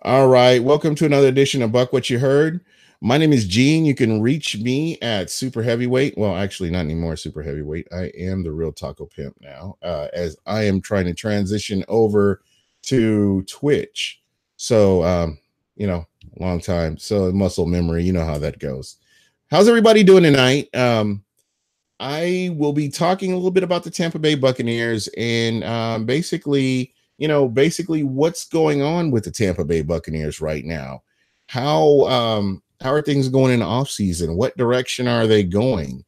All right. Welcome to another edition of Buc What You Heard. My name is Gene. You can reach me at super heavyweight. Well, actually, not anymore super heavyweight. I am the real Taco Pimp now, as I am trying to transition over to Twitch. So, long time. So, muscle memory, you know how that goes. How's everybody doing tonight? I will be talking a little bit about the Tampa Bay Buccaneers and basically what's going on with the Tampa Bay Buccaneers right now. How are things going in the offseason? What direction are they going?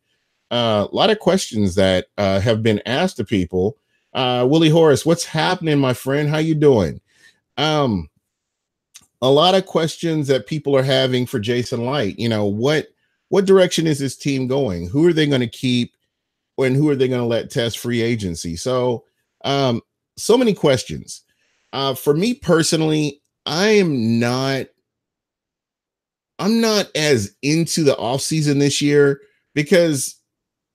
A lot of questions that have been asked to people. Willie Horace, what's happening, my friend? How you doing? Um, a lot of questions that people are having for Jason Light. What direction is this team going? Who are they going to keep? And who are they going to let test free agency? Um, so many questions. For me personally, I'm not as into the offseason this year because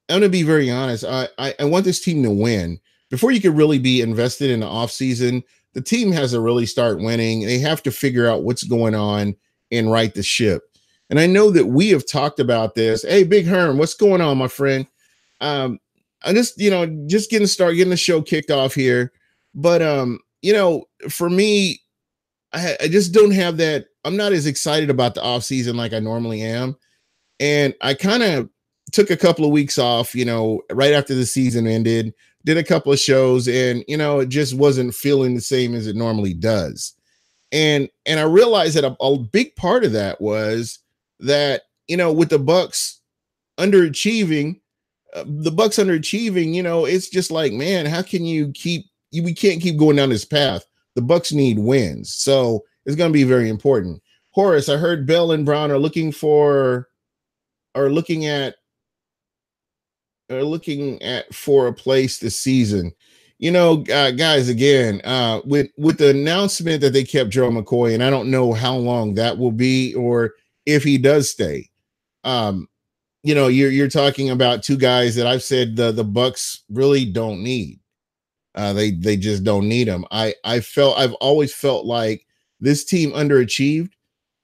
I'm going to be very honest. I want this team to win. Before you could really be invested in the offseason, the team has to really start winning. They have to figure out what's going on and right the ship. And I know that we have talked about this. Hey, Big Herm, what's going on, my friend? Um, I just getting the show kicked off here. But for me, I just don't have that. I'm not as excited about the off season like I normally am. And I kind of took a couple of weeks off, right after the season ended, did a couple of shows, and it just wasn't feeling the same as it normally does. And I realized that a big part of that was that, with the Bucs underachieving, it's just like, man, how can we can't keep going down this path. The Bucs need wins. So it's going to be very important. Horace, I heard Bell and Brown are looking at for a place this season. Guys, again, with the announcement that they kept Joe McCoy, and I don't know how long that will be or if he does stay. You're talking about two guys that I've said the Bucs really don't need. They just don't need them. I've always felt like this team underachieved,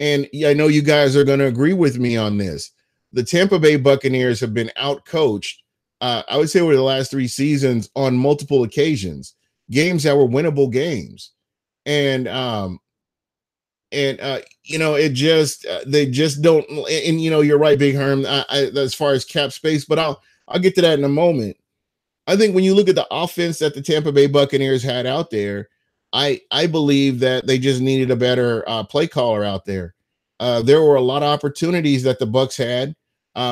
and I know you guys are going to agree with me on this. The Tampa Bay Buccaneers have been outcoached. I would say over the last 3 seasons on multiple occasions, games that were winnable games, and it just they just don't. And you're right, Big Herm. As far as cap space, but I'll get to that in a moment. I think when you look at the offense that the Tampa Bay Buccaneers had out there, I believe that they just needed a better play caller out there. There were a lot of opportunities that the Bucs had,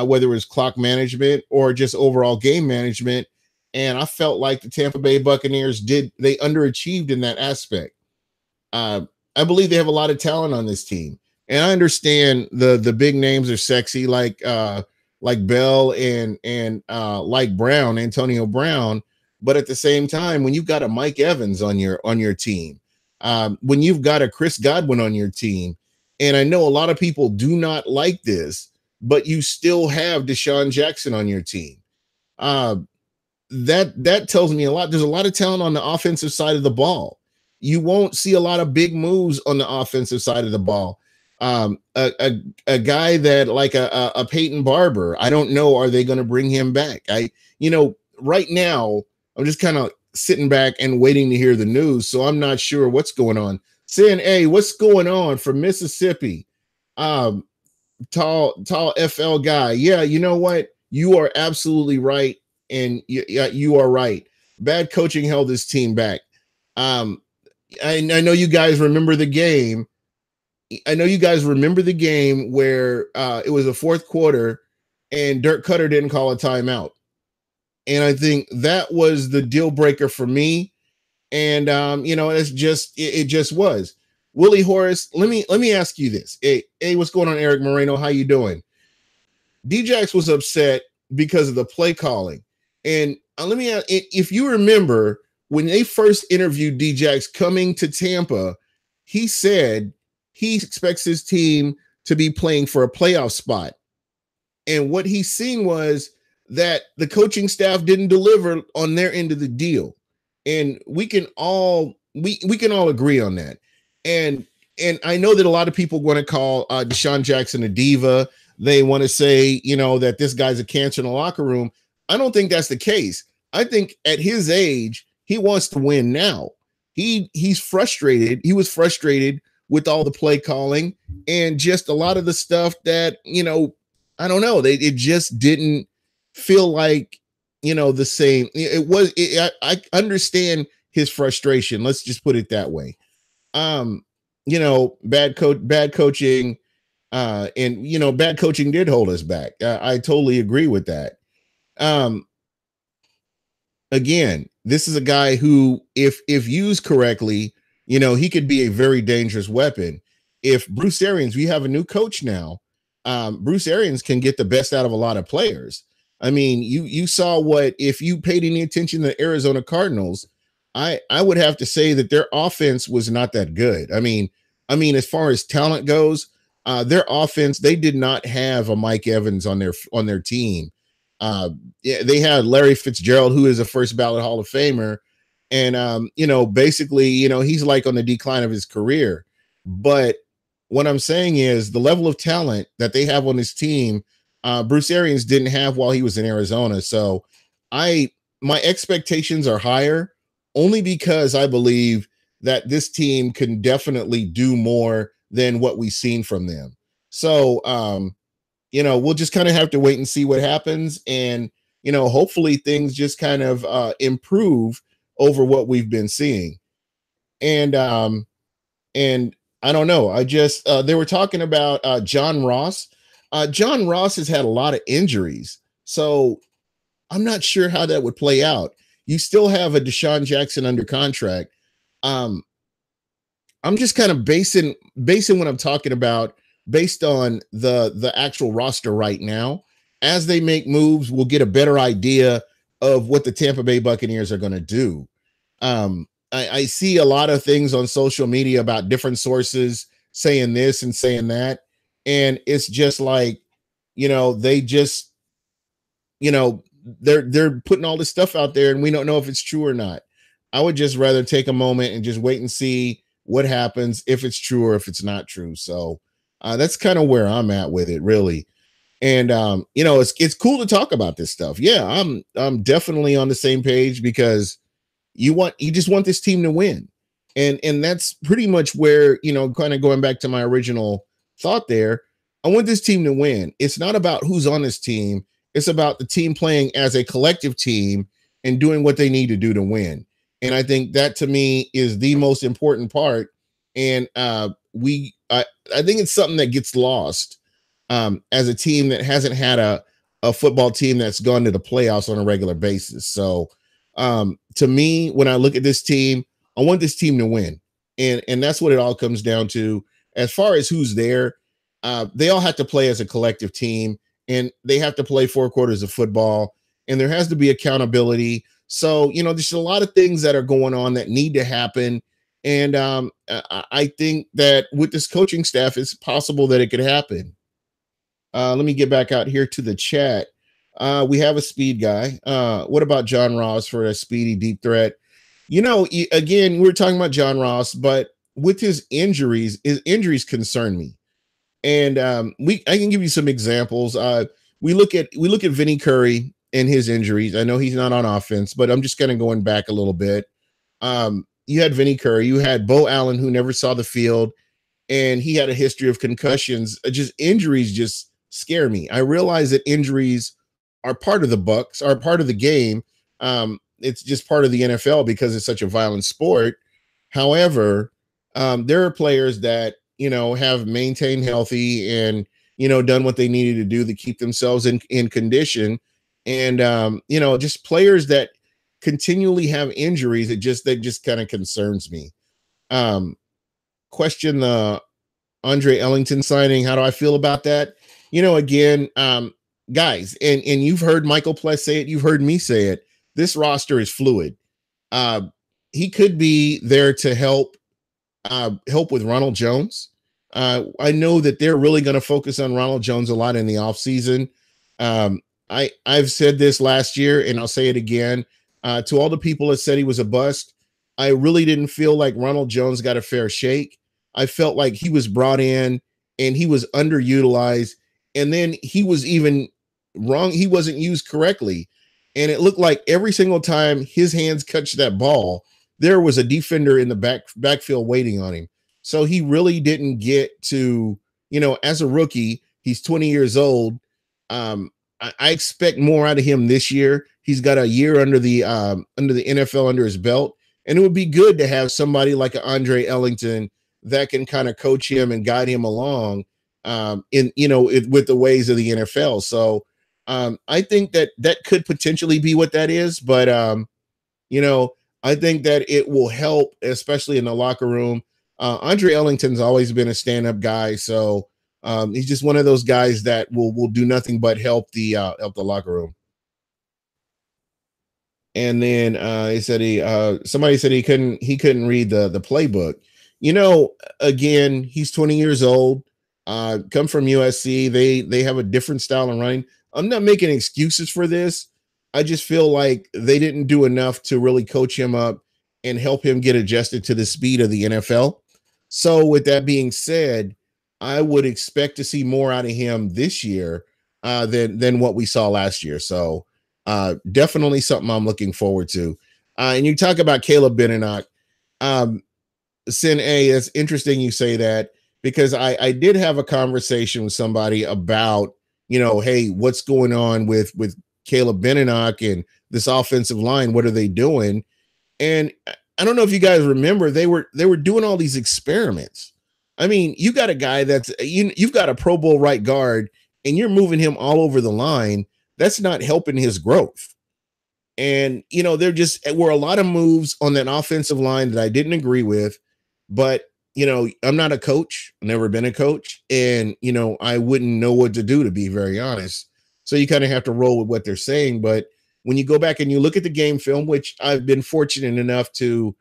whether it was clock management or just overall game management, and I felt like the Tampa Bay Buccaneers they underachieved in that aspect. Uh, I believe they have a lot of talent on this team, and I understand the big names are sexy, like Bell and like Brown, Antonio Brown. But at the same time, when you've got a Mike Evans on your team, when you've got a Chris Godwin on your team, and I know a lot of people do not like this, but you still have Deshaun Jackson on your team. Uh, that tells me a lot. There's a lot of talent on the offensive side of the ball. You won't see a lot of big moves on the offensive side of the ball. A guy that like a Peyton Barber, I don't know, are they going to bring him back? Right now I'm just kind of sitting back and waiting to hear the news, so I'm not sure what's going on. Saying, hey, what's going on from Mississippi? Um, tall FL guy. Yeah, you know what? You are absolutely right, and you are right. Bad coaching held this team back. Um, I know you guys remember the game. I know you guys remember the game where it was a fourth quarter and Dirk Cutter didn't call a timeout. And I think that was the deal breaker for me. And it just was. Willie Horace, let me ask you this. Hey, what's going on, Eric Moreno? How you doing? Djax was upset because of the play calling. And let me ask, if you remember when they first interviewed Djax coming to Tampa, he said he expects his team to be playing for a playoff spot. And what he's seen was that the coaching staff didn't deliver on their end of the deal. And we can all agree on that. And and I know that a lot of people want to call Deshaun Jackson a diva. They want to say, that this guy's a cancer in the locker room. I don't think that's the case. I think at his age, he wants to win now. He's frustrated. He was frustrated with all the play calling and just a lot of the stuff that, I don't know. It just didn't feel like, the same. I understand his frustration. Let's just put it that way. Bad coaching, and bad coaching did hold us back. I totally agree with that. Again, this is a guy who, if used correctly, he could be a very dangerous weapon. If Bruce Arians, we have a new coach now, Bruce Arians can get the best out of a lot of players. I mean, you saw what, if you paid any attention to the Arizona Cardinals, I would have to say that their offense was not that good. I mean, as far as talent goes, their offense, they did not have a Mike Evans on their team. They had Larry Fitzgerald, who is a first ballot Hall of Famer. And, basically, he's like on the decline of his career. But what I'm saying is the level of talent that they have on this team, Bruce Arians didn't have while he was in Arizona. So my expectations are higher only because I believe that this team can definitely do more than what we've seen from them. So, we'll just kind of have to wait and see what happens. And, hopefully things just kind of improve over what we've been seeing. And I don't know. I just, they were talking about John Ross. John Ross has had a lot of injuries. So I'm not sure how that would play out. You still have a Deshaun Jackson under contract. I'm just kind of basing what I'm talking about based on the actual roster right now. As they make moves, we'll get a better idea of what the Tampa Bay Buccaneers are going to do. I see a lot of things on social media about different sources saying this and saying that. And it's just like, they just, they're putting all this stuff out there and we don't know if it's true or not. I would just rather take a moment and just wait and see what happens, if it's true or if it's not true. So that's kind of where I'm at with it, really. And it's cool to talk about this stuff. Yeah, I'm definitely on the same page because you just want this team to win. And that's pretty much where, kind of going back to my original thought there. I want this team to win. It's not about who's on this team. It's about the team playing as a collective team and doing what they need to do to win. And I think that to me is the most important part. And I think it's something that gets lost as a team that hasn't had a football team that's gone to the playoffs on a regular basis. So to me, when I look at this team, I want this team to win. And that's what it all comes down to. As far as who's there, they all have to play as a collective team and they have to play 4 quarters of football and there has to be accountability. So, there's a lot of things that are going on that need to happen. And I think that with this coaching staff, it's possible that it could happen. Let me get back out here to the chat. We have a speed guy. What about John Ross for a speedy deep threat? Again, we're talking about John Ross, but with his injuries concern me. And I can give you some examples. We look at Vinny Curry and his injuries. I know he's not on offense, but I'm just kind of going back a little bit. You had Vinny Curry, you had Bo Allen, who never saw the field, and he had a history of concussions. Just injuries just scare me. I realize that injuries are part of the Bucs, are part of the game. It's just part of the NFL because it's such a violent sport. However, there are players that, have maintained healthy and, done what they needed to do to keep themselves in condition. And, just players that continually have injuries, that just kind of concerns me. Question the Andre Ellington signing. How do I feel about that? Again, guys, and you've heard Michael Pless say it. You've heard me say it. This roster is fluid. He could be there to help with Ronald Jones. I know that they're really going to focus on Ronald Jones a lot in the offseason. I've said this last year, and I'll say it again. To all the people that said he was a bust, I really didn't feel like Ronald Jones got a fair shake. I felt like he was brought in and he was underutilized. And then he was even wrong. He wasn't used correctly. And it looked like every single time his hands touched that ball, there was a defender in the backfield waiting on him. So he really didn't get to, as a rookie, he's 20 years old. I expect more out of him this year. He's got a year under the NFL under his belt, and it would be good to have somebody like an Andre Ellington that can kind of coach him and guide him along with the ways of the NFL. So I think that could potentially be what that is, but I think that it will help, especially in the locker room. Andre Ellington's always been a stand-up guy, so he's just one of those guys that will do nothing but help the locker room. And then he said somebody said he couldn't read the playbook. Again, he's 20 years old. Come from USC. They have a different style of running. I'm not making excuses for this. I just feel like they didn't do enough to really coach him up and help him get adjusted to the speed of the NFL. So with that being said, I would expect to see more out of him this year than what we saw last year. So definitely something I'm looking forward to. And you talk about Caleb Benenoch. Sin A, it's interesting you say that, because I did have a conversation with somebody about, hey, what's going on with Caleb Benenoch and this offensive line? What are they doing? And I don't know if you guys remember, they were doing all these experiments. I mean, you got a guy that's you've got a Pro Bowl right guard, and you're moving him all over the line. That's not helping his growth. And there just were a lot of moves on that offensive line that I didn't agree with. But I'm not a coach, never been a coach, and I wouldn't know what to do, to be very honest. So you kind of have to roll with what they're saying. But when you go back and you look at the game film, which I've been fortunate enough to,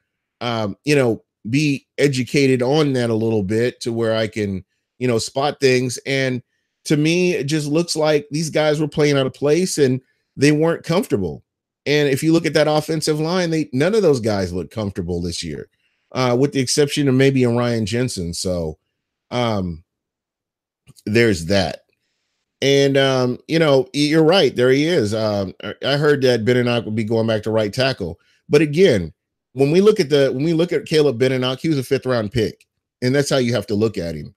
be educated on that a little bit, to where I can, spot things. And to me, it just looks like these guys were playing out of place and they weren't comfortable. And if you look at that offensive line, none of those guys look comfortable this year, with the exception of maybe a Ryan Jensen. So there's that. And you're right. There he is. I heard that Benenoch would be going back to right tackle. But again, when we look at Caleb Benenoch, he was a 5th round pick, and that's how you have to look at him.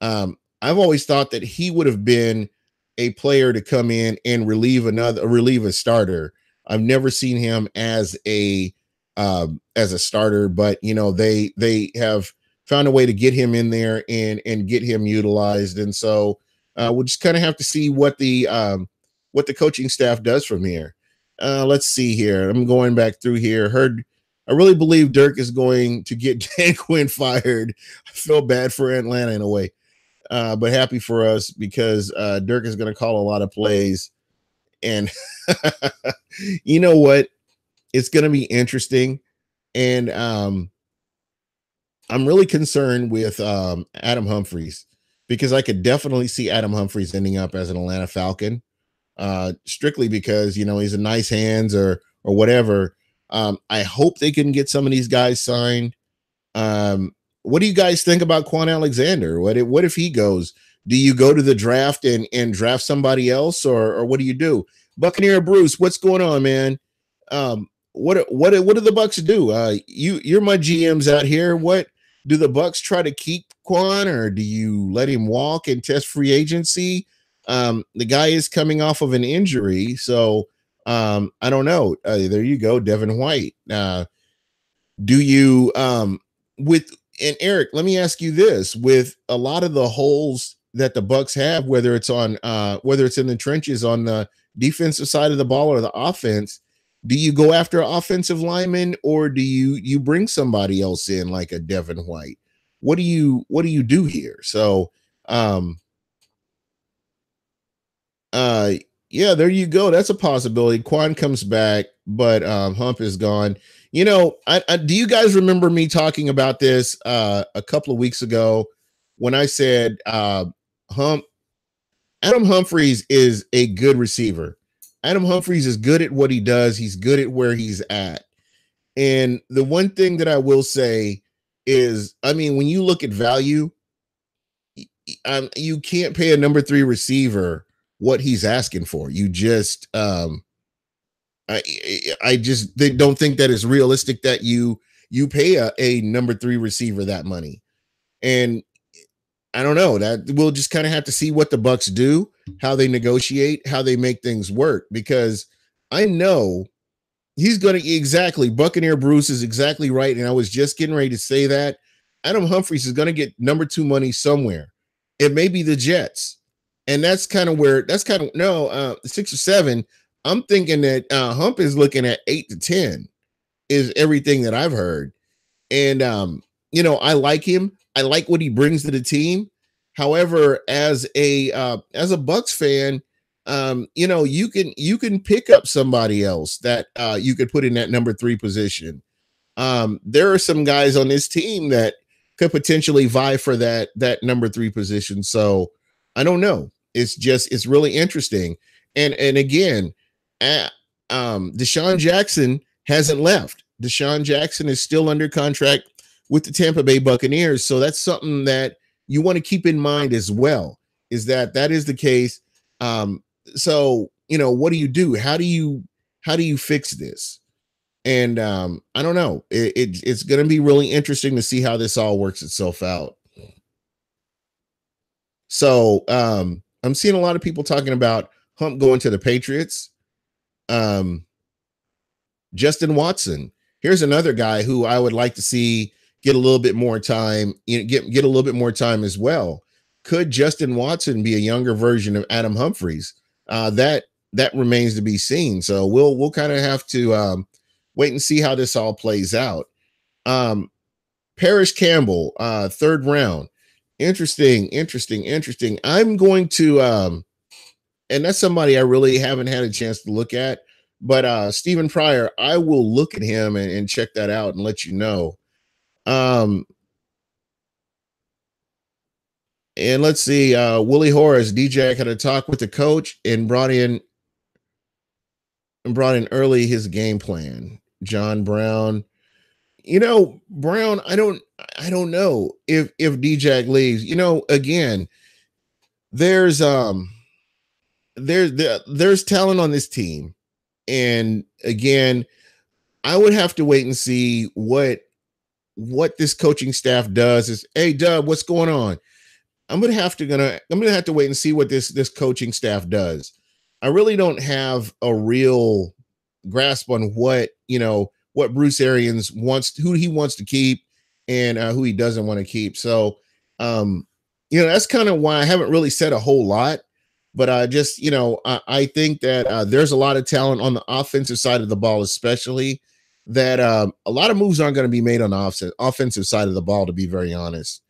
I've always thought that he would have been a player to come in and relieve a starter. I've never seen him as a starter, but they have found a way to get him in there and get him utilized. And so we'll just kind of have to see what the coaching staff does from here. Let's see here. I'm going back through here. I really believe Dirk is going to get Dan Quinn fired. I feel bad for Atlanta in a way, but happy for us, because Dirk is going to call a lot of plays. And you know what? It's going to be interesting. And I'm really concerned with Adam Humphries, because I could definitely see Adam Humphries ending up as an Atlanta Falcon, strictly because, he's a nice hands or whatever. I hope they can get some of these guys signed. What do you guys think about Quan Alexander? What if he goes? Do you go to the draft and draft somebody else, or what do you do? Buccaneer Bruce, what's going on, man? What do the Bucs do? You're my GMs out here. What do the Bucs try to keep Quan, or do you let him walk and test free agency? The guy is coming off of an injury, so I don't know. There you go, Devin White. Do you and Eric, let me ask you this: with a lot of the holes that the Bucs have, whether it's in the trenches on the defensive side of the ball or the offense, do you go after an offensive lineman, or do you bring somebody else in like a Devin White? What do you do here? So yeah, there you go. That's a possibility. Quan comes back, but Hump is gone. Do you guys remember me talking about this a couple of weeks ago when I said Adam Humphries is a good receiver. Adam Humphries is good at what he does. He's good at where he's at. And the one thing that I will say is, I mean, when you look at value, you can't pay a number 3 receiver what he's asking for. You just, I just don't think that it's realistic that you pay a number 3 receiver that money. And I don't know, that we'll just kind of have to see what the Bucs do, how they negotiate, how they make things work, because I know he's going to, exactly, Buccaneer Bruce is exactly right. And I was just getting ready to say that Adam Humphries is going to get number 2 money somewhere. It may be the Jets. And that's kind of where, that's kind of, no, 6 or 7. I'm thinking that Hump is looking at 8 to 10 is everything that I've heard. And, I like him. I like what he brings to the team. However, as a Bucs fan, you can pick up somebody else that you could put in that number 3 position. There are some guys on this team that could potentially vie for that number 3 position. So I don't know. It's really interesting. And again, Deshaun Jackson hasn't left. Deshaun Jackson is still under contract with the Tampa Bay Buccaneers. So that's something that you want to keep in mind as well, is that is the case. So, what do you do? How do you fix this? And I don't know. It's going to be really interesting to see how this all works itself out. So I'm seeing a lot of people talking about Hump going to the Patriots. Justin Watson. Here's another guy who I would like to see get a little bit more time, get a little bit more time as well. Could Justin Watson be a younger version of Adam Humphries? That remains to be seen. So we'll kind of have to wait and see how this all plays out. Parrish Campbell, 3rd round. Interesting. I'm going to, and that's somebody I really haven't had a chance to look at, but Stephen Pryor, I will look at him and check that out and let you know. And let's see, Willie Horace, DJ had a talk with the coach and brought in early his game plan. John Brown, Brown, I don't know if DJ leaves. Again, there's talent on this team, and again, I would have to wait and see what this coaching staff does. Is, hey Dub, what's going on? I'm gonna have to wait and see what this coaching staff does. I really don't have a real grasp on what Bruce Arians wants, who he wants to keep, and who he doesn't want to keep. So, that's kind of why I haven't really said a whole lot. But I just, I think that there's a lot of talent on the offensive side of the ball, especially that a lot of moves aren't going to be made on the offensive side of the ball, to be very honest.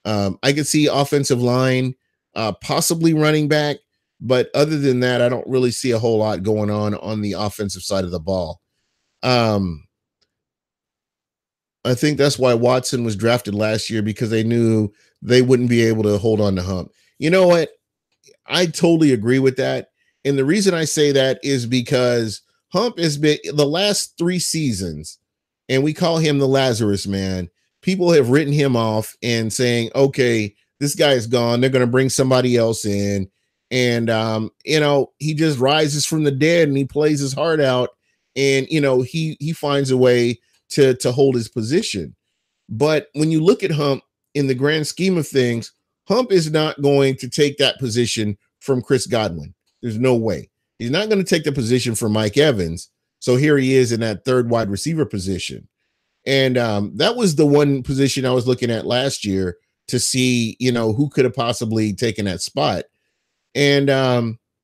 I could see offensive line, possibly running back, but other than that, I don't really see a whole lot going on the offensive side of the ball. I think that's why Watson was drafted last year, because they knew they wouldn't be able to hold on to Hump. You know what? I totally agree with that. And the reason I say that is because Hump has been the last 3 seasons, and we call him the Lazarus man. People have written him off and saying, okay, this guy is gone. They're going to bring somebody else in. And, he just rises from the dead and he plays his heart out. And, he finds a way to hold his position. But when you look at Hump in the grand scheme of things, Hump is not going to take that position from Chris Godwin. There's no way. He's not going to take the position from Mike Evans. So here he is in that 3rd wide receiver position. And that was the one position I was looking at last year to see, who could have possibly taken that spot. And,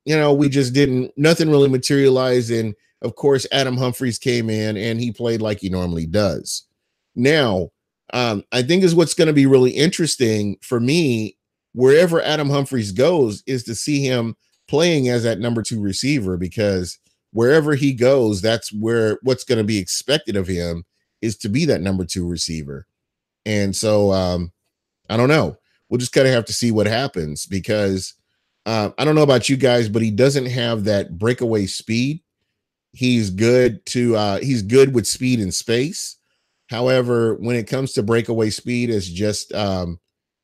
we just nothing really materialized. And of course, Adam Humphries came in and he played like he normally does. Now, I think is what's going to be really interesting for me, wherever Adam Humphries goes, is to see him playing as that number 2 receiver, because wherever he goes, that's what's going to be expected of him is to be that number 2 receiver. And so I don't know. We'll just kind of have to see what happens, because I don't know about you guys, but he doesn't have that breakaway speed. He's good with speed and space. However, when it comes to breakaway speed, it's just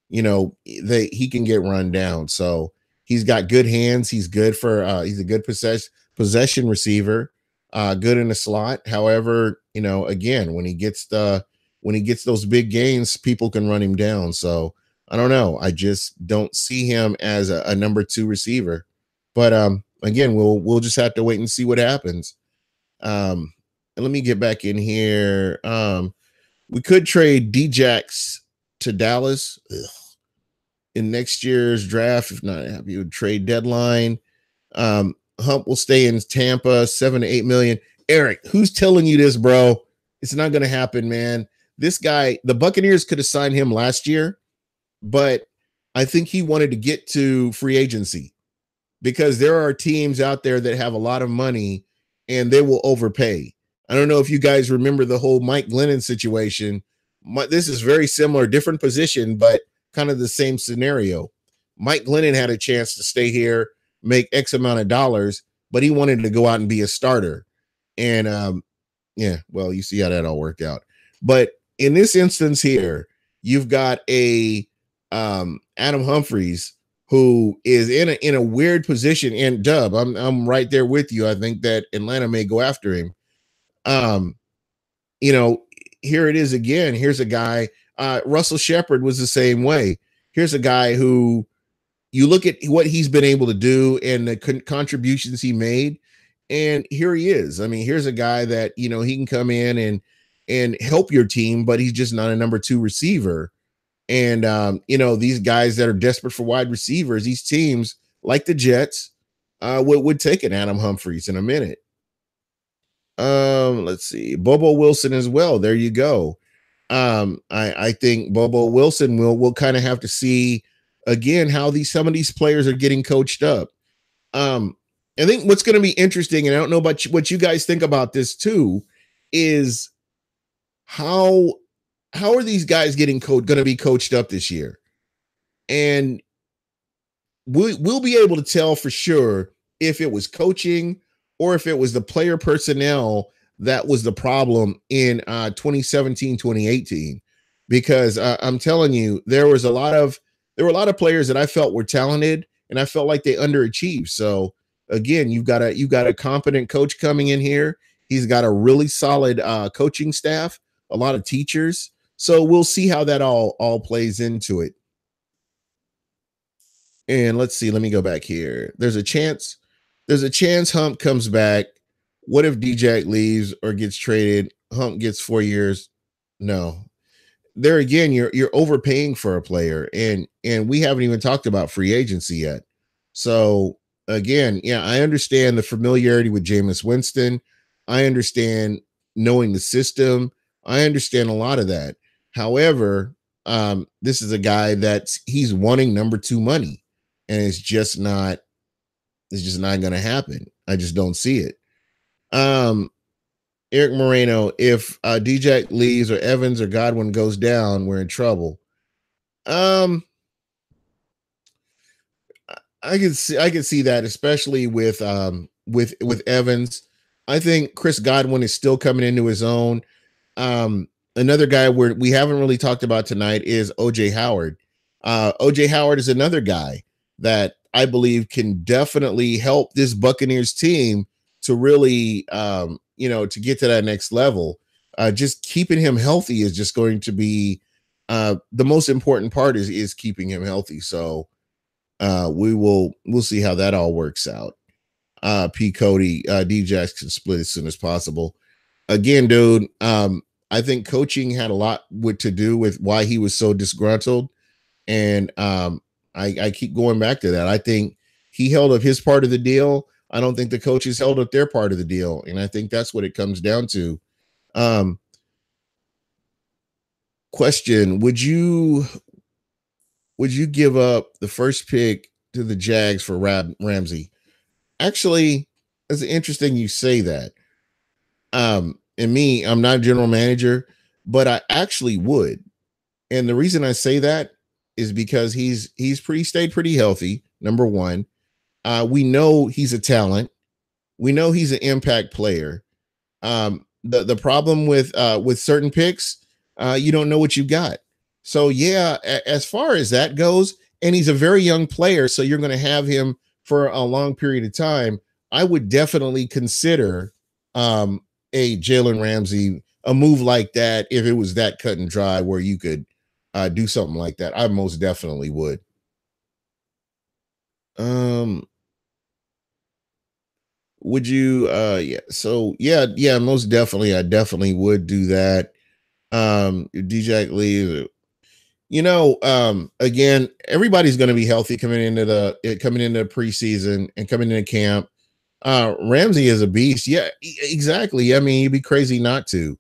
he can get run down. So he's got good hands. He's good for he's a good possession receiver, good in the slot. However, again, when he gets those big gains, people can run him down. So I don't know. I just don't see him as a number two receiver. But again, we'll just have to wait and see what happens. And let me get back in here. We could trade Djax to Dallas in next year's draft, if not happy with trade deadline. Hump will stay in Tampa, 7 to 8 million. Eric, who's telling you this, bro? It's not going to happen, man. This guy, the Buccaneers could have signed him last year, but I think he wanted to get to free agency because there are teams out there that have a lot of money and they will overpay. I don't know if you guys remember the whole Mike Glennon situation. This is very similar, different position, but kind of the same scenario. Mike Glennon had a chance to stay here, make X amount of dollars, but he wanted to go out and be a starter. And well, you see how that all worked out. But in this instance here, you've got a Adam Humphries who is in a weird position. And Dub, I'm right there with you. I think that Atlanta may go after him. Here it is again. Here's a guy. Russell Shepard was the same way. Here's a guy who you look at what he's been able to do and the contributions he made, and here he is. I mean, here's a guy that he can come in and help your team, but he's just not a number two receiver. And these guys that are desperate for wide receivers, these teams like the Jets would take an Adam Humphries in a minute. Let's see, Bobo Wilson as well. There you go. I think Bobo Wilson will kind of have to see again how some of these players are getting coached up. I think what's going to be interesting, and I don't know about what you guys think about this too, is how are these guys going to be coached up this year? And we'll be able to tell for sure if it was coaching or if it was the player personnel that was the problem in 2017, 2018. Because I'm telling you, there were a lot of players that I felt were talented, and I felt like they underachieved. So again, you've got a competent coach coming in here. He's got a really solid coaching staff, a lot of teachers. So we'll see how that all plays into it. And let's see. Let me go back here. There's a chance Hump comes back. What if DJ leaves or gets traded? Hump gets 4 years. No. There again, you're overpaying for a player, and we haven't even talked about free agency yet. So again, yeah, I understand the familiarity with Jameis Winston. I understand knowing the system. I understand a lot of that. However, this is a guy he's wanting number two money, and it's just not going to happen. I just don't see it. Eric Moreno, if DJ leaves or Evans or Godwin goes down, we're in trouble. I can see that, especially with Evans. I think Chris Godwin is still coming into his own. Another guy we haven't really talked about tonight is OJ Howard. OJ Howard is another guy that I believe can definitely help this Buccaneers team to really, to get to that next level. Just keeping him healthy is just going to be the most important part is keeping him healthy. So we'll see how that all works out. P. Cody, DJs can split as soon as possible. Again, dude, I think coaching had a lot to do with why he was so disgruntled. And I keep going back to that. I think he held up his part of the deal. I don't think the coaches held up their part of the deal. And I think that's what it comes down to. Question, would you give up the first pick to the Jags for Ramsey? Actually, it's interesting you say that. And me, I'm not a general manager, but I actually would. And the reason I say that is because he's stayed pretty healthy. Number one, we know he's a talent. We know he's an impact player. the problem with certain picks, you don't know what you got. So yeah, as far as that goes, and he's a very young player, so you're going to have him for a long period of time. I would definitely consider um, a Jalen Ramsey a move like that if it was that cut and dry where you could do something like that. I most definitely would. Um, would you? Yeah. So yeah, most definitely, I definitely would do that. DJ Lee, again, everybody's going to be healthy coming into preseason and coming into camp. Ramsey is a beast. Yeah, exactly. I mean, you'd be crazy not to.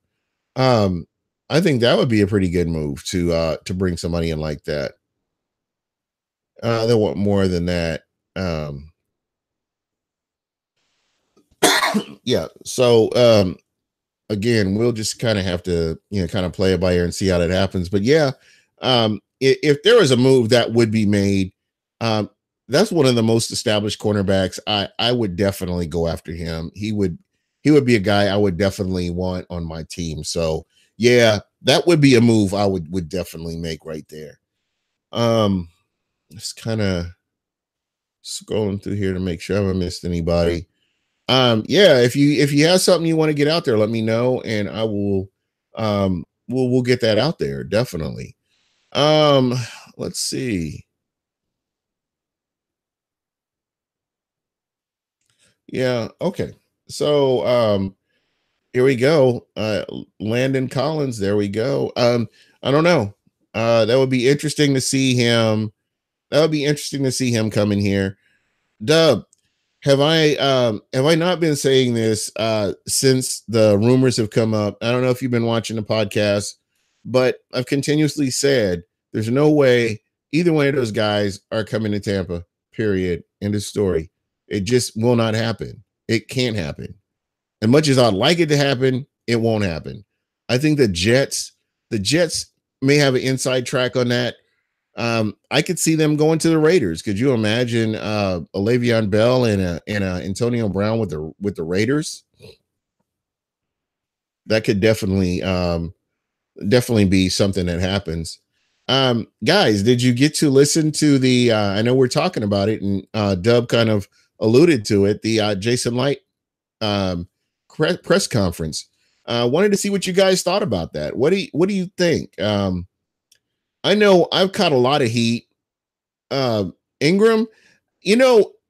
Um, I think that would be a pretty good move to bring somebody in like that. They want more than that. Um, yeah. So again, we'll just kind of have to, kind of play it by ear and see how that happens. But yeah, if there was a move that would be made, um, that's one of the most established cornerbacks. I would definitely go after him. He would be a guy I would definitely want on my team. So yeah, that would be a move I would definitely make right there. Just kind of scrolling through here to make sure I haven't missed anybody. Yeah, if you have something you want to get out there, let me know and I will we'll get that out there definitely. um let's see. Yeah, okay. So here we go. Landon Collins, there we go. I don't know. That would be interesting to see him. That would be interesting to see him come in here. Dub, have I not been saying this since the rumors have come up? I don't know if you've been watching the podcast, but I've continuously said there's no way either one of those guys are coming to Tampa. Period. End of story. It just will not happen. It can't happen. As much as I'd like it to happen, it won't happen. I think the Jets may have an inside track on that. I could see them going to the Raiders. Could you imagine a Le'Veon Bell and Antonio Brown with the Raiders? That could definitely be something that happens. Guys, did you get to listen to the? I know we're talking about it, and Dub kind of alluded to it. The Jason Light um, press conference. Wanted to see what you guys thought about that. What do you think? I know I've caught a lot of heat. uh Ingram,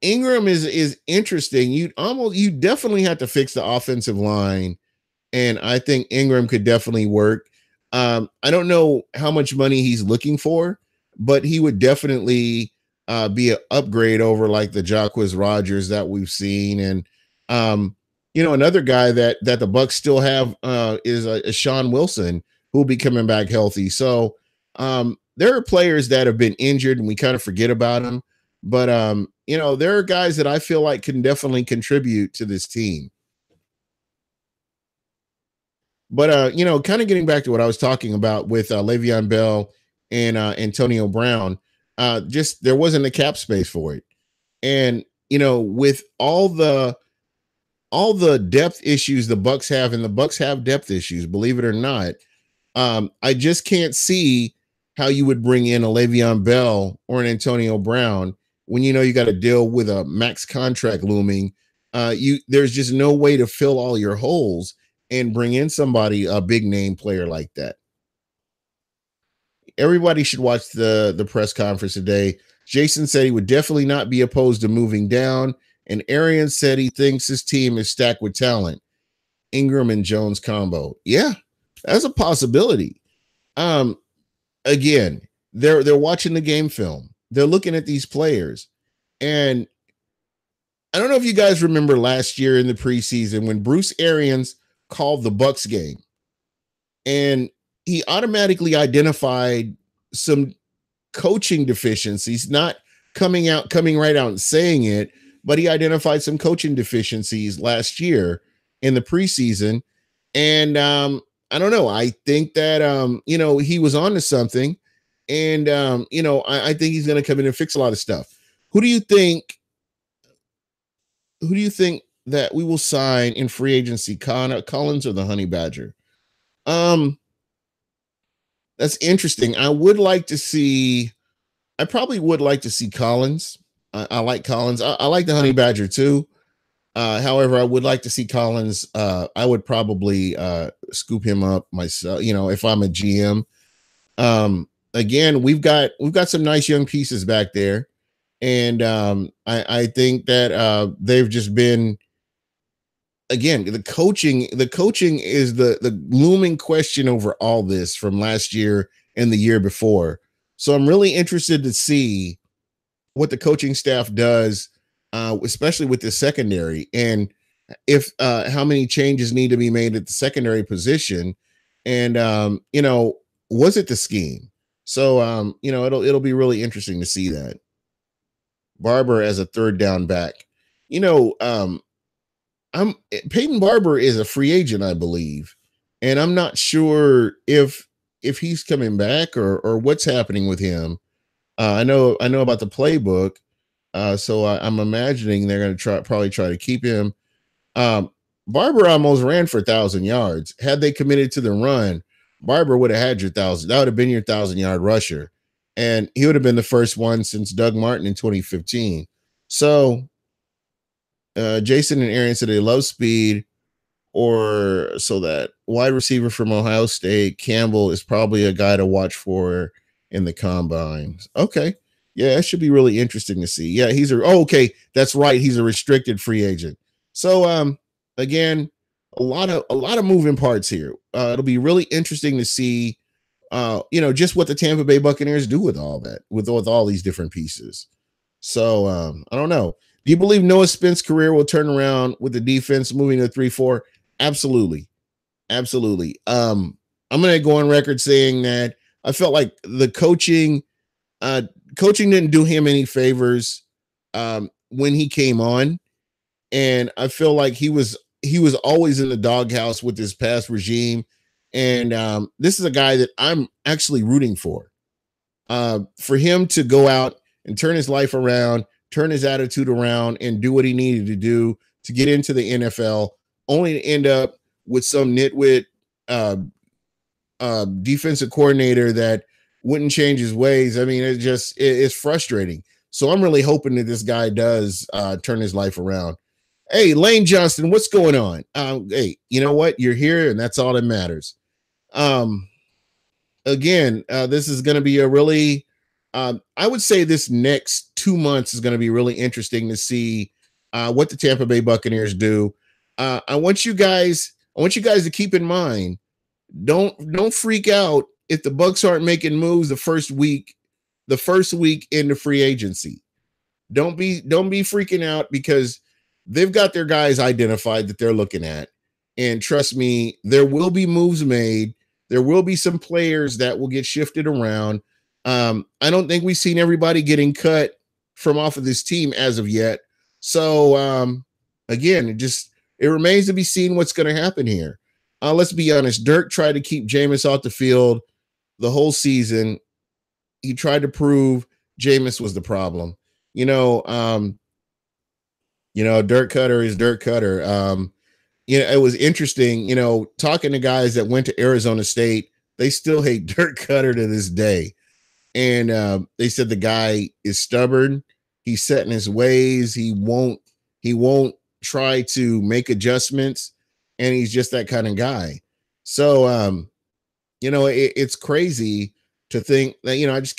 Ingram is interesting. You definitely have to fix the offensive line, and I think Ingram could definitely work. I don't know how much money he's looking for, but he would definitely be an upgrade over like the Jacquizz Rogers that we've seen. And another guy that the Bucs still have is a Sean Wilson, who will be coming back healthy. So there are players that have been injured and we kind of forget about them. But there are guys that I feel like can definitely contribute to this team. But kind of getting back to what I was talking about with Le'Veon Bell and Antonio Brown, just there wasn't a cap space for it. And with all the depth issues the Bucs have, and the Bucs have depth issues, believe it or not. I just can't see how you would bring in a Le'Veon Bell or an Antonio Brown when you got to deal with a max contract looming. There's just no way to fill all your holes and bring in somebody, a big name player like that. Everybody should watch the press conference today. Jason said he would definitely not be opposed to moving down, and Arian said he thinks his team is stacked with talent. Ingram and Jones combo. Yeah, that's a possibility. Um, Again, they're watching the game film. They're looking at these players. And I don't know if you guys remember last year in the preseason when Bruce Arians called the Bucs game, and he automatically identified some coaching deficiencies, not coming right out and saying it, but he identified some coaching deficiencies last year in the preseason. And I don't know. I think that he was on to something. And I think he's gonna come in and fix a lot of stuff. Who do you think? Who do you think that we will sign in free agency, Collins or the Honey Badger? Um, that's interesting. I probably would like to see Collins. I like Collins. I like the Honey Badger too. However, I would like to see Collins. I would probably scoop him up myself. If I'm a GM. Again, we've got some nice young pieces back there, and I think that they've just been, again, the coaching is the looming question over all this from last year and the year before. So I'm really interested to see what the coaching staff does, especially with the secondary, and if how many changes need to be made at the secondary position, and was it the scheme? So it'll be really interesting to see that. Barber as a third down back. You know, I'm Peyton Barber is a free agent, I believe, and I'm not sure if he's coming back or what's happening with him. I know about the playbook, so I'm imagining they're going to probably try to keep him. Um, Barber almost ran for 1,000 yards. Had they committed to the run, Barber would have had your thousand. That would have been your 1,000 yard rusher, and he would have been the first one since Doug Martin in 2015. So Jason and Aaron said they love speed, or so that wide receiver from Ohio State, Campbell, is probably a guy to watch for in the combines. Okay. Yeah, it should be really interesting to see. Yeah, okay, that's right. He's a restricted free agent. So again, a lot of moving parts here. It'll be really interesting to see just what the Tampa Bay Buccaneers do with all that, with all these different pieces. So I don't know. Do you believe Noah Spence' career will turn around with the defense moving to 3-4? Absolutely. Absolutely. I'm gonna go on record saying that I felt like the coaching didn't do him any favors when he came on, and I feel like he was always in the doghouse with this past regime, and this is a guy that I'm actually rooting for him to go out and turn his life around, turn his attitude around, and do what he needed to do to get into the NFL, only to end up with some nitwit uh, defensive coordinator that wouldn't change his ways. I mean, it's frustrating. So I'm really hoping that this guy does turn his life around. Hey, Lane Johnston, what's going on? Hey, you know what? You're here, and that's all that matters. Um, Again, this is going to be a really, I would say this next 2 months is going to be really interesting to see what the Tampa Bay Buccaneers do. I want you guys to keep in mind, don't freak out if the Bucs aren't making moves the first week into free agency. Don't be freaking out, because they've got their guys identified that they're looking at. And trust me, there will be moves made. There will be some players that will get shifted around. I don't think we've seen everybody getting cut from off of this team as of yet. So again, it remains to be seen what's going to happen here. Let's be honest. Dirk tried to keep Jameis off the field the whole season. He tried to prove Jameis was the problem. You know, um, Dirk Cutter is Dirk Cutter. It was interesting, talking to guys that went to Arizona State. They still hate Dirk Cutter to this day. And they said the guy is stubborn. He's set in his ways. He won't try to make adjustments, and he's just that kind of guy. So it's crazy to think that, I just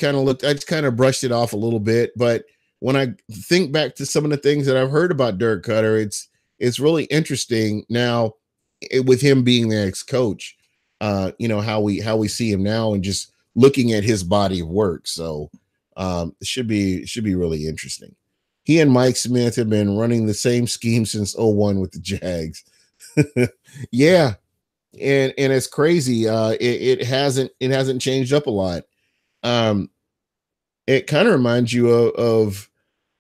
kind of brushed it off a little bit. But when I think back to some of the things that I've heard about Dirk Cutter, it's really interesting now, with him being the ex-coach, how we see him now, and just looking at his body of work. So it should be really interesting. He and Mike Smith have been running the same scheme since '01 with the Jags. Yeah, and it's crazy. It hasn't changed up a lot. Um, it kind of reminds you of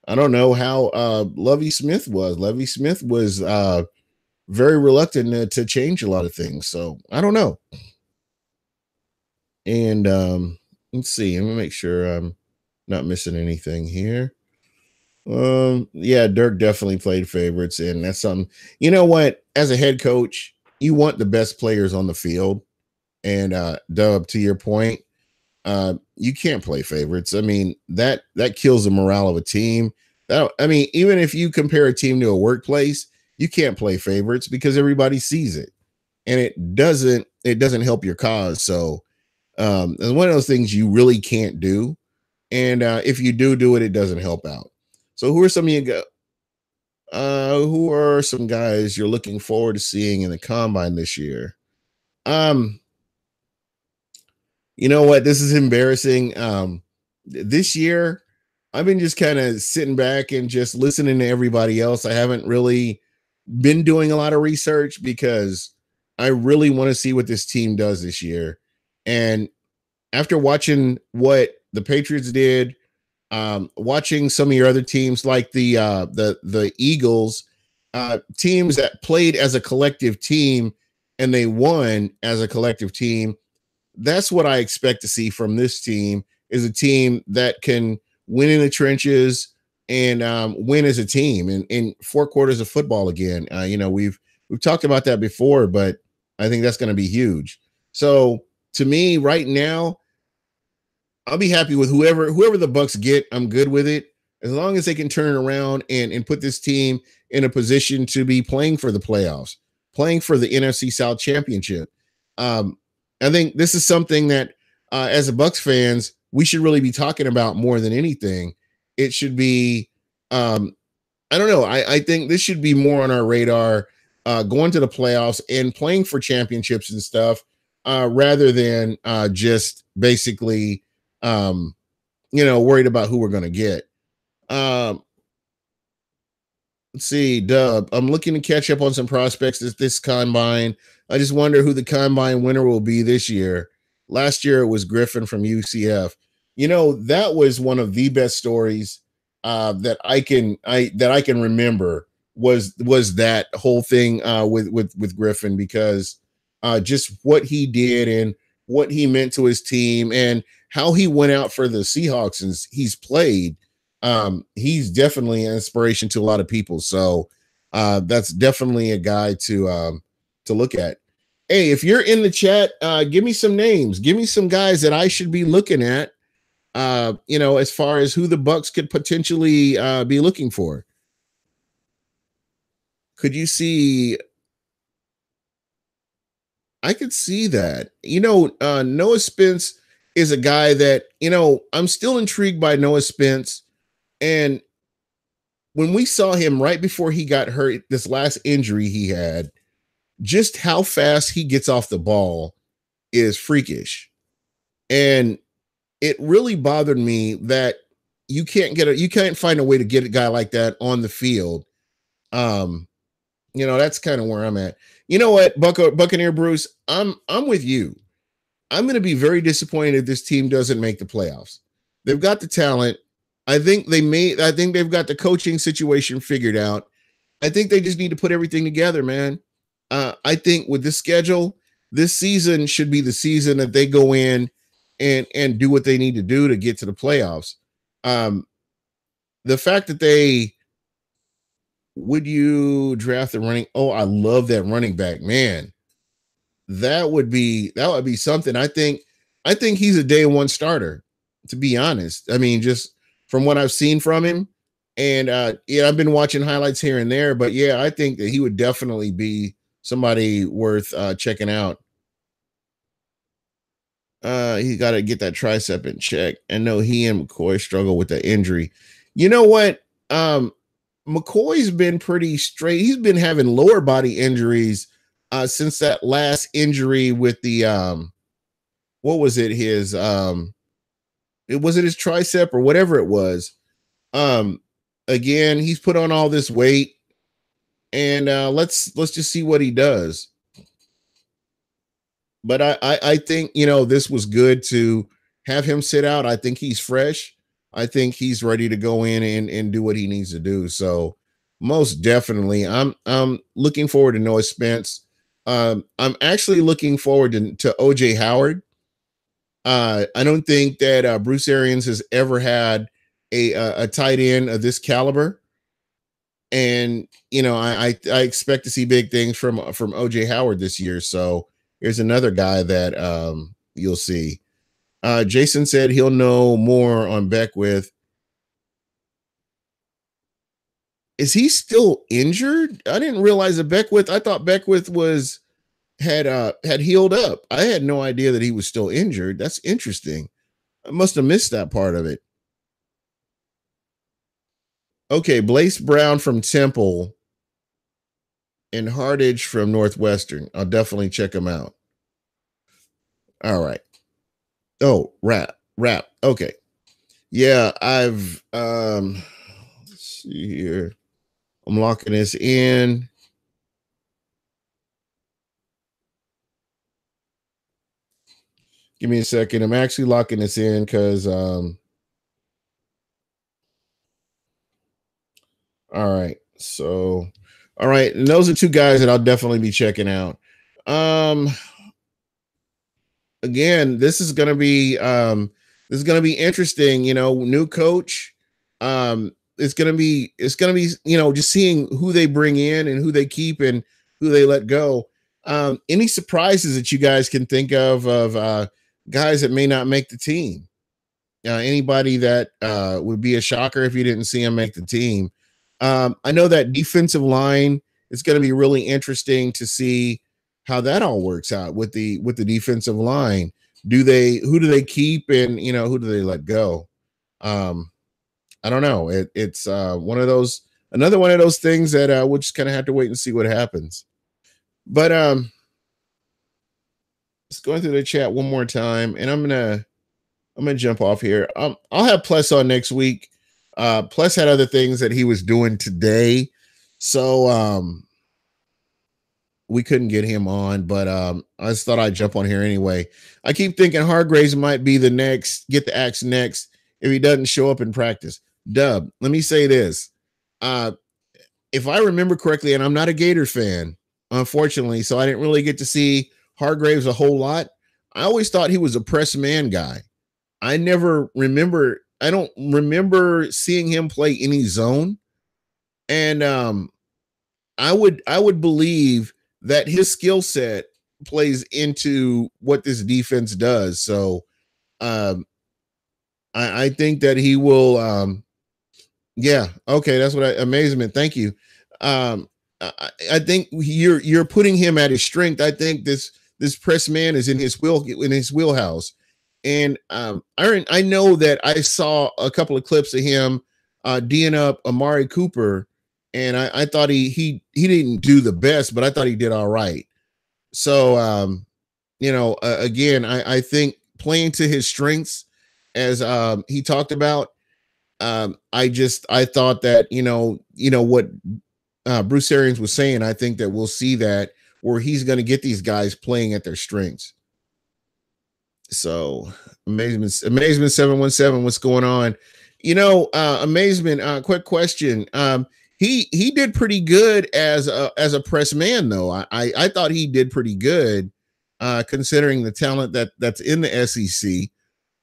I don't know how Lovie Smith was. Lovie Smith was very reluctant to change a lot of things. So I don't know. And let's see. Let me make sure I'm not missing anything here. Yeah, Dirk definitely played favorites, and that's something. You know what? As a head coach, you want the best players on the field. And Dub, to your point, you can't play favorites. I mean, that kills the morale of a team. I mean, even if you compare a team to a workplace, you can't play favorites because everybody sees it, and it doesn't help your cause. So it's one of those things you really can't do. And if you do it, it doesn't help out. So who are some guys you're looking forward to seeing in the combine this year? Um, You know what? This is embarrassing. This year, I've been just kind of sitting back and just listening to everybody else. I haven't really been doing a lot of research because I really want to see what this team does this year. And after watching what the Patriots did, watching some of your other teams like the Eagles, teams that played as a collective team and they won as a collective team, that's what I expect to see from this team is a team that can win in the trenches and win as a team in 4 quarters of football again. We've talked about that before, but I think that's going to be huge. So to me, right now, I'll be happy with whoever the Bucs get. I'm good with it as long as they can turn it around and put this team in a position to be playing for the playoffs, playing for the NFC South Championship. Um, I think this is something that, as a Bucs fans, we should really be talking about more than anything. It should be, I don't know. I think this should be more on our radar, going to the playoffs and playing for championships and stuff, rather than just basically worried about who we're going to get. Um, let's see, Dub. I'm looking to catch up on some prospects this combine. I just wonder who the combine winner will be this year. Last year it was Griffin from UCF. That was one of the best stories that I can remember was that whole thing with Griffin because just what he did and what he meant to his team and how he went out for the Seahawks and he's played. He's definitely an inspiration to a lot of people. So that's definitely a guy to look at. Hey, if you're in the chat, give me some names. Give me some guys that I should be looking at. As far as who the Bucs could potentially be looking for. Could you see? I could see that. Noah Spence is a guy that I'm still intrigued by Noah Spence. And when we saw him right before he got hurt, this last injury he had, just how fast he gets off the ball is freakish. And it really bothered me that you can't find a way to get a guy like that on the field. Um, that's kind of where I'm at. You know what, Buccaneer Bruce, I'm with you. I'm going to be very disappointed if this team doesn't make the playoffs. They've got the talent. I think they've got the coaching situation figured out. I think they just need to put everything together, man. I think with this schedule, this season should be the season that they go in and do what they need to do to get to the playoffs. Um, the fact that would you draft the running? Oh, I love that running back, man. That would be something. I think he's a day one starter, to be honest. I mean, just from what I've seen from him. And yeah, I've been watching highlights here and there, but yeah, I think that he would definitely be somebody worth checking out. He got to get that tricep in check. And no, he and McCoy struggle with the injury. You know what? McCoy's been pretty straight. He's been having lower body injuries since that last injury with the what was it? It was it his tricep or whatever it was. Um, Again, he's put on all this weight, and let's just see what he does. But I think this was good to have him sit out. I think he's fresh. I think he's ready to go in and do what he needs to do. So most definitely, I'm looking forward to Noah Spence. I'm actually looking forward to OJ Howard. I don't think that Bruce Arians has ever had a tight end of this caliber. And I expect to see big things from OJ Howard this year. So here's another guy that you'll see. Jason said he'll know more on Beckwith. Is he still injured? I didn't realize that Beckwith. I thought Beckwith had healed up. I had no idea that he was still injured. That's interesting. I must have missed that part of it. Okay, Blaze Brown from Temple and Hardage from Northwestern. I'll definitely check him out. All right. Oh, rap. Okay. Yeah, I've let's see here. I'm locking this in. Give me a second. I'm actually locking this in because all right. So all right, and those are two guys that I'll definitely be checking out. Um Again, this is gonna be interesting, new coach. It's gonna be, just seeing who they bring in and who they keep and who they let go. Any surprises that you guys can think of guys that may not make the team? Anybody that would be a shocker if you didn't see him make the team? I know that defensive line is going to be really interesting to see how that all works out with the defensive line. Who do they keep, and who do they let go? I don't know. It's one of those another one of those things that we'll just kind of have to wait and see what happens. But just going through the chat one more time, and I'm gonna jump off here. I'll have Plus on next week. Plus had other things that he was doing today, so we couldn't get him on. But I just thought I'd jump on here anyway. I keep thinking Hargraves might be the next, get the axe next if he doesn't show up in practice. Dub, let me say this. If I remember correctly, and I'm not a Gators fan, unfortunately, so I didn't really get to see Hargraves a whole lot. I always thought he was a press man guy. I don't remember seeing him play any zone. And I would believe that his skill set plays into what this defense does. So I think that he will yeah, okay, that's what amazement. Thank you. I think you're putting him at his strength. I think this press man is in his wheelhouse. And I know that I saw a couple of clips of him D'ing up Amari Cooper, and I thought he didn't do the best, but I thought he did all right. So again, I think playing to his strengths, as he talked about. I thought that what Bruce Arians was saying. I think that we'll see that where he's going to get these guys playing at their strengths. So amazement 717, what's going on? Amazement. Quick question. He did pretty good as a press man, though. I thought he did pretty good, considering the talent that's in the SEC.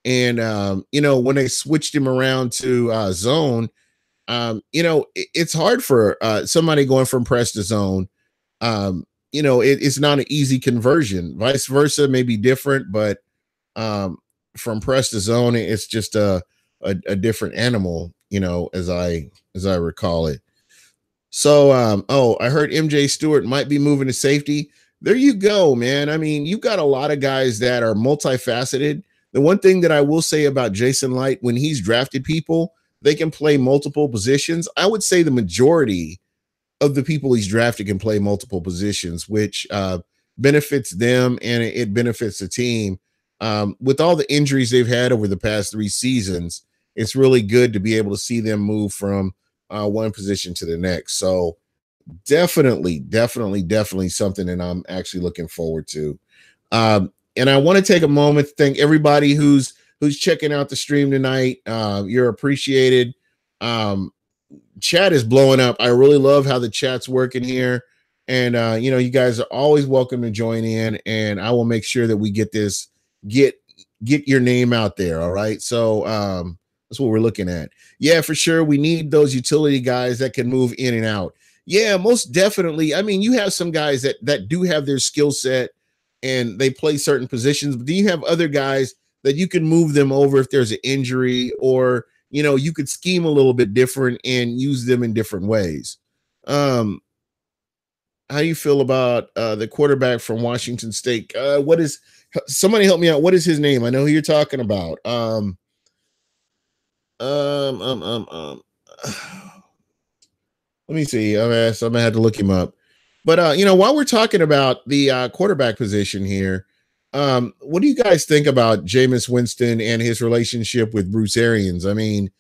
And when they switched him around to zone, it's hard for somebody going from press to zone. It's not an easy conversion. Vice versa may be different, but from press to zone, it's just a different animal, as I recall it. So I heard MJ Stewart might be moving to safety. There you go, man. I mean, you've got a lot of guys that are multifaceted. The one thing that I will say about Jason Light, when he's drafted people, they can play multiple positions. I would say the majority of the people he's drafted can play multiple positions, which benefits them and it benefits the team. With all the injuries they've had over the past 3 seasons, it's really good to be able to see them move from one position to the next. So definitely something that I'm actually looking forward to. And I want to take a moment to thank everybody who's checking out the stream tonight. You're appreciated. Chat is blowing up. I really love how the chat's working here. And you guys are always welcome to join in, and I will make sure that we get your name out there. All right. So That's what we're looking at. Yeah, for sure. We need those utility guys that can move in and out. Yeah, most definitely. I mean, you have some guys that do have their skill set and they play certain positions, but then you have other guys that you can move them over if there's an injury, or you could scheme a little bit different and use them in different ways. Um, how do you feel about the quarterback from Washington State? What is somebody help me out? What is his name? I know who you're talking about. Um, um, um, um. Let me see. I'm gonna have to look him up. But while we're talking about the quarterback position here, what do you guys think about Jameis Winston and his relationship with Bruce Arians? I mean,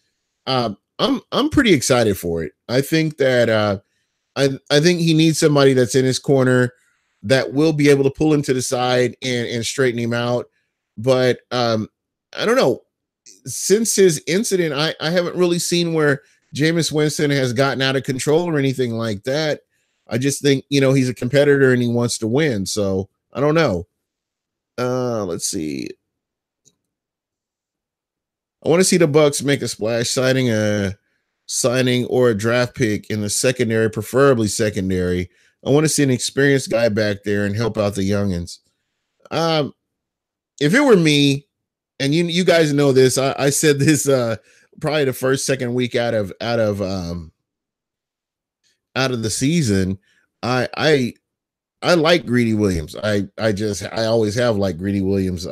I'm pretty excited for it. I think that I think he needs somebody that's in his corner that will be able to pull him to the side and straighten him out. But I don't know. Since his incident, I haven't really seen where Jameis Winston has gotten out of control or anything like that. I just think, he's a competitor and he wants to win. So I don't know. Let's see. I want to see the Bucs make a splash, signing or a draft pick in the secondary, preferably secondary. I want to see an experienced guy back there and help out the youngins. If it were me, and you guys know this, I said this probably the second week out of the season. I like Greedy Williams. I always have liked Greedy Williams. We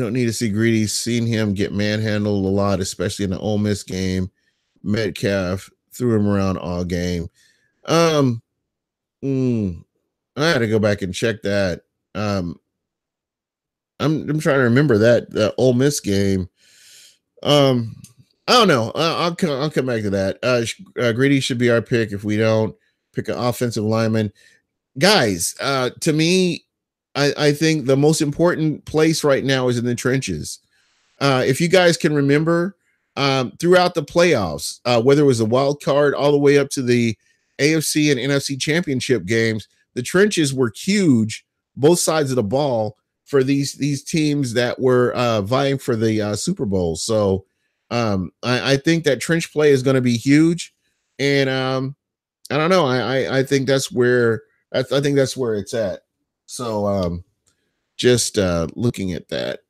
don't need to see Greedy. Seen him get manhandled a lot, especially in the Ole Miss game. Metcalf threw him around all game. I had to go back and check that. I'm trying to remember that Ole Miss game. I don't know. I'll come back to that. Greedy should be our pick if we don't pick an offensive lineman. Guys, to me, I think the most important place right now is in the trenches. If you guys can remember, throughout the playoffs, whether it was the wild card all the way up to the AFC and NFC championship games, the trenches were huge, both sides of the ball, for these teams that were vying for the Super Bowl. So I think that trench play is going to be huge, and I don't know. I think that's where it's at. So just looking at that.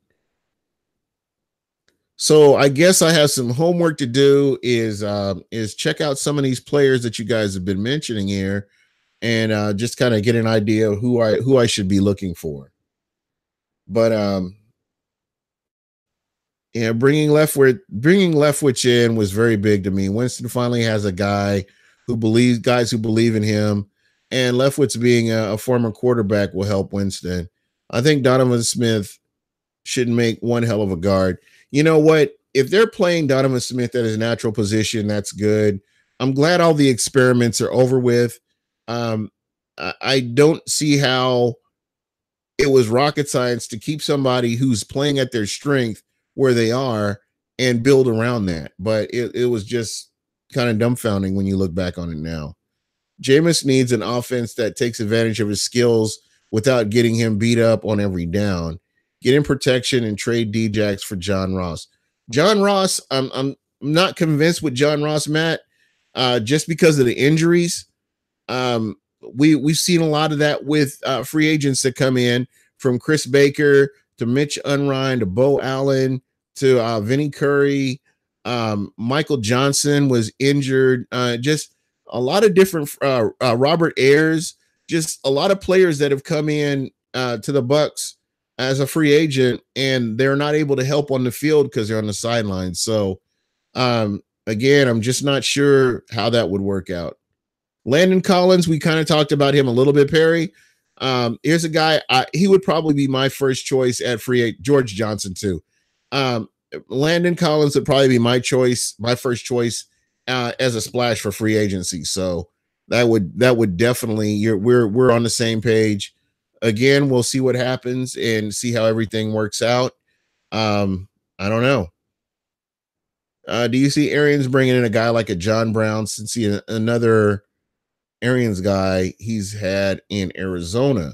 So I guess I have some homework to do. Is check out some of these players that you guys have been mentioning here, and just kind of get an idea of who I should be looking for. But yeah, bringing Leftwich in was very big to me. Winston finally has a guys who believe in him, and Leftwich being a former quarterback will help Winston. I think Donovan Smith should make one hell of a guard. You know what? If they're playing Donovan Smith at his natural position, that's good. I'm glad all the experiments are over with. I don't see how it was rocket science to keep somebody who's playing at their strength where they are and build around that. But it was just kind of dumbfounding when you look back on it now. Jameis needs an offense that takes advantage of his skills without getting him beat up on every down. Get in protection and trade Djax for John Ross. John Ross, I'm not convinced with John Ross, Matt, just because of the injuries. We've seen a lot of that with free agents that come in, from Chris Baker to Mitch Unrein to Bo Allen to Vinny Curry. Michael Johnson was injured. Just a lot of different Robert Ayers, just a lot of players that have come in to the Bucs as a free agent, and they're not able to help on the field because they're on the sidelines. So again, I'm just not sure how that would work out. Landon Collins, we kind of talked about him a little bit, Perry. Here's a guy, he would probably be my first choice at free agent. George Johnson too. Landon Collins would probably be my first choice as a splash for free agency. So that would definitely, we're on the same page. Again, we'll see what happens and see how everything works out. I don't know. Do you see Arians bringing in a guy like a John Brown, since another Arians guy he's had in Arizona?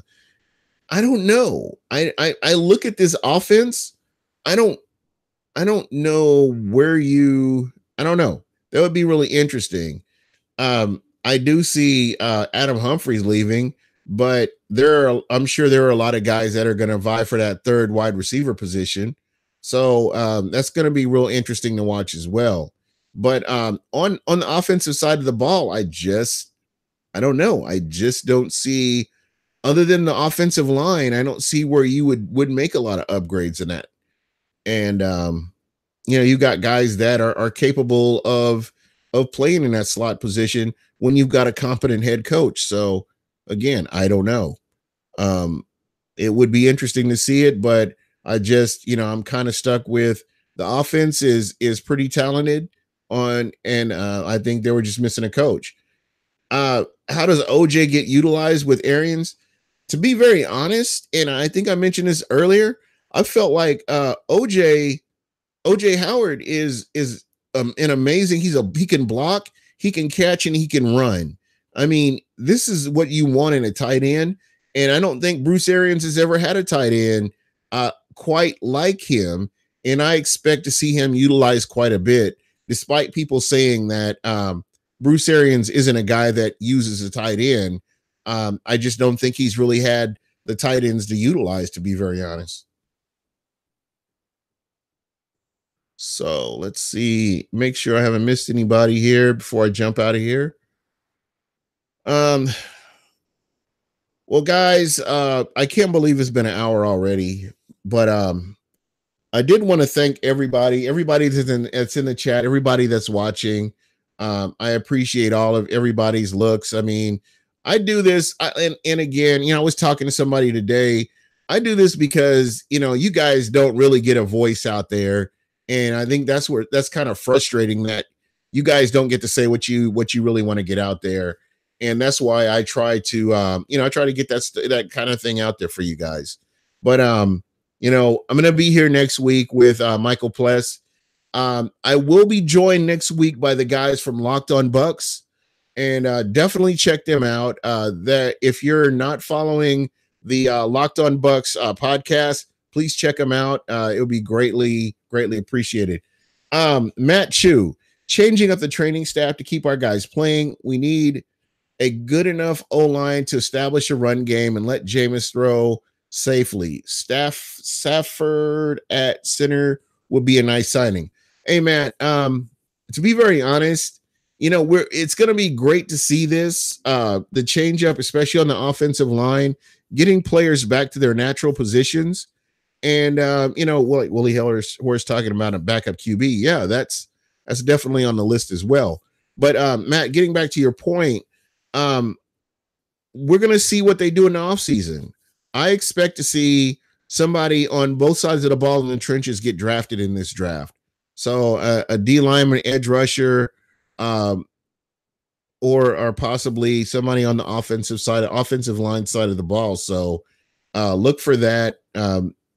I don't know. I look at this offense. I don't I don't know where you. I don't know. That would be really interesting. I do see Adam Humphries leaving, but I'm sure there are a lot of guys that are going to vie for that third wide receiver position. So that's going to be real interesting to watch as well. But on the offensive side of the ball, I don't know. I just don't see, other than the offensive line, I don't see where you would make a lot of upgrades in that. And you got guys that are capable of playing in that slot position when you've got a competent head coach. So again, I don't know. Um, it would be interesting to see it, but I'm kind of stuck with the offense is pretty talented and I think they were just missing a coach. How does OJ get utilized with Arians? To be very honest, and I think I mentioned this earlier, I felt like OJ Howard is an amazing. He can block, he can catch, and he can run. I mean, this is what you want in a tight end, and I don't think Bruce Arians has ever had a tight end quite like him, and I expect to see him utilized quite a bit, despite people saying that Bruce Arians isn't a guy that uses a tight end. I just don't think he's really had the tight ends to utilize, to be very honest. So let's see. Make sure I haven't missed anybody here before I jump out of here. Um, well, guys, I can't believe it's been an hour already, but I did want to thank everybody that's in the chat, everybody that's watching. I appreciate all of everybody's looks. I mean, I do this, and again, I was talking to somebody today. I do this because you guys don't really get a voice out there, and I think that's kind of frustrating that you guys don't get to say what you really want to get out there, and that's why I try to I try to get that kind of thing out there for you guys. But I'm gonna be here next week with Michael Pless. I will be joined next week by the guys from Locked On Bucs, and definitely check them out. That if you're not following the Locked On Bucs podcast, please check them out. It would be greatly appreciated. Matt Chu, changing up the training staff to keep our guys playing. We need a good enough O-line to establish a run game and let Jameis throw safely. Stafford at center would be a nice signing. Hey, Matt, to be very honest, it's going to be great to see this, the change up, especially on the offensive line, getting players back to their natural positions. And, like Willie Horse talking about a backup QB. Yeah, that's definitely on the list as well. But, Matt, getting back to your point, we're going to see what they do in the offseason. I expect to see somebody on both sides of the ball in the trenches get drafted in this draft. So a D lineman, edge rusher, or possibly somebody on the offensive line side of the ball. So look for that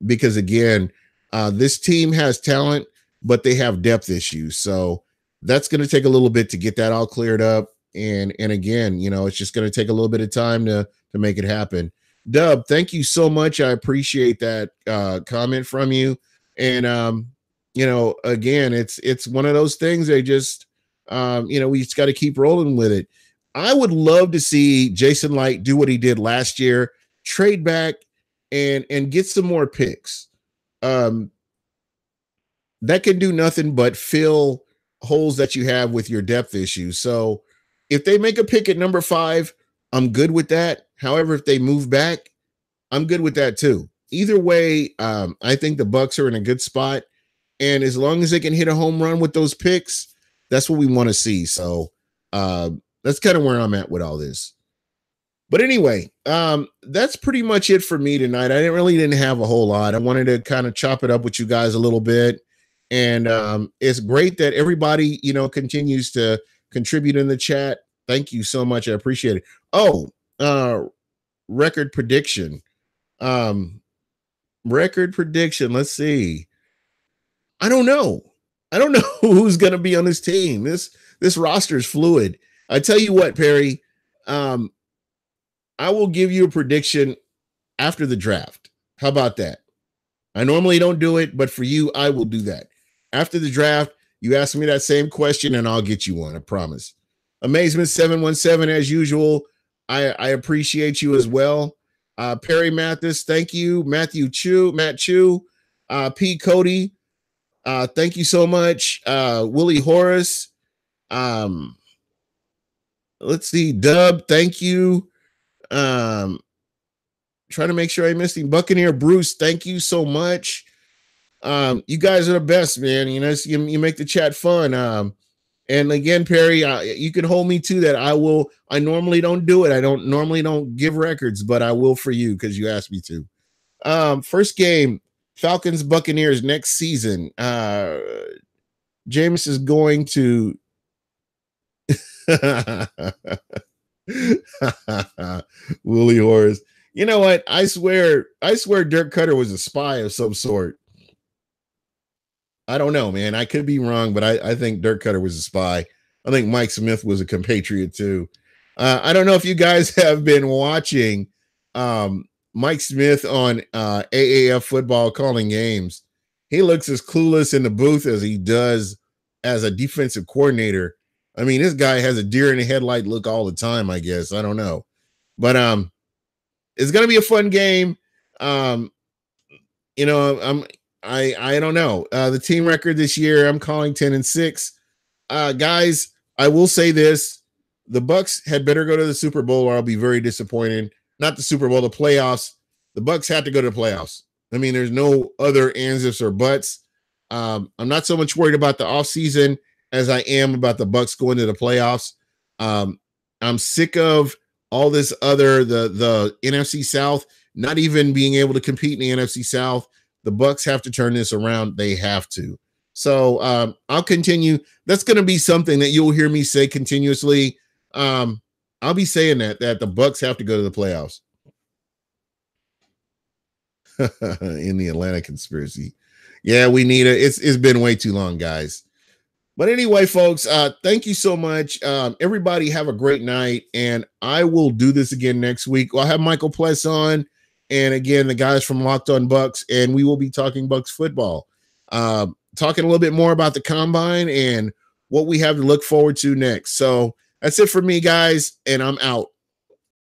because again, this team has talent, but they have depth issues. So that's going to take a little bit to get that all cleared up. And again, it's just going to take a little bit of time to make it happen. Dub, thank you so much. I appreciate that comment from you. And again, it's one of those things. They just we just got to keep rolling with it. I would love to see Jason Light do what he did last year, trade back and get some more picks. That can do nothing but fill holes that you have with your depth issues. So if they make a pick at number 5, I'm good with that. However, if they move back, I'm good with that too. Either way, I think the Bucs are in a good spot. And as long as they can hit a home run with those picks, that's what we want to see. So that's kind of where I'm at with all this. But anyway, that's pretty much it for me tonight. I didn't have a whole lot. I wanted to kind of chop it up with you guys a little bit. And it's great that everybody, continues to contribute in the chat. Thank you so much. I appreciate it. Oh, record prediction. Record prediction. Let's see. I don't know who's going to be on this team. This roster is fluid. I tell you what, Perry, I will give you a prediction. after the draft. How about that? I normally don't do it, but for you, I will do that. After the draft, you ask me that same question and I'll get you one. I promise. Amazement 717, as usual. I appreciate you as well. Perry Mathis, thank you. Matt Chu, P. Cody, thank you so much. Willie Horace. Let's see. Dub, thank you. Trying to make sure I missed him. Buccaneer Bruce, thank you so much. You guys are the best, man. You know, you make the chat fun. And again, Perry, you can hold me to that. I normally don't do it. I don't normally give records, but I will for you because you asked me to. First game, Falcons Buccaneers next season. Jameis is going to Willie Horace. You know what? I swear Dirk Cutter was a spy of some sort. I don't know, man. I could be wrong, but I think Dirk Cutter was a spy. I think Mike Smith was a compatriot too. I don't know if you guys have been watching Mike Smith on AAF football calling games. He looks as clueless in the booth as he does as a defensive coordinator. I mean, this guy has a deer in the headlight look all the time, I guess. I don't know. But it's going to be a fun game. You know, I don't know. The team record this year, I'm calling 10-6. Guys, I will say this. The Bucs had better go to the Super Bowl or I'll be very disappointed. Not the Super Bowl, the playoffs. The Bucs have to go to the playoffs. I mean, there's no other ands, ifs, or buts. I'm not so much worried about the offseason as I am about the Bucs going to the playoffs. I'm sick of all this the NFC South not even being able to compete in the NFC South. The Bucs have to turn this around. They have to. So I'll continue. That's going to be something that you'll hear me say continuously. I'll be saying that the Bucs have to go to the playoffs. In the Atlanta conspiracy. Yeah, we need it. It's been way too long, guys. But anyway, folks, thank you so much. Everybody have a great night, and I will do this again next week. I'll have Michael Pless on, and again, the guys from Locked On Bucs, and we will be talking Bucs football. Talking a little bit more about the combine and what we have to look forward to next. So that's it for me, guys, and I'm out.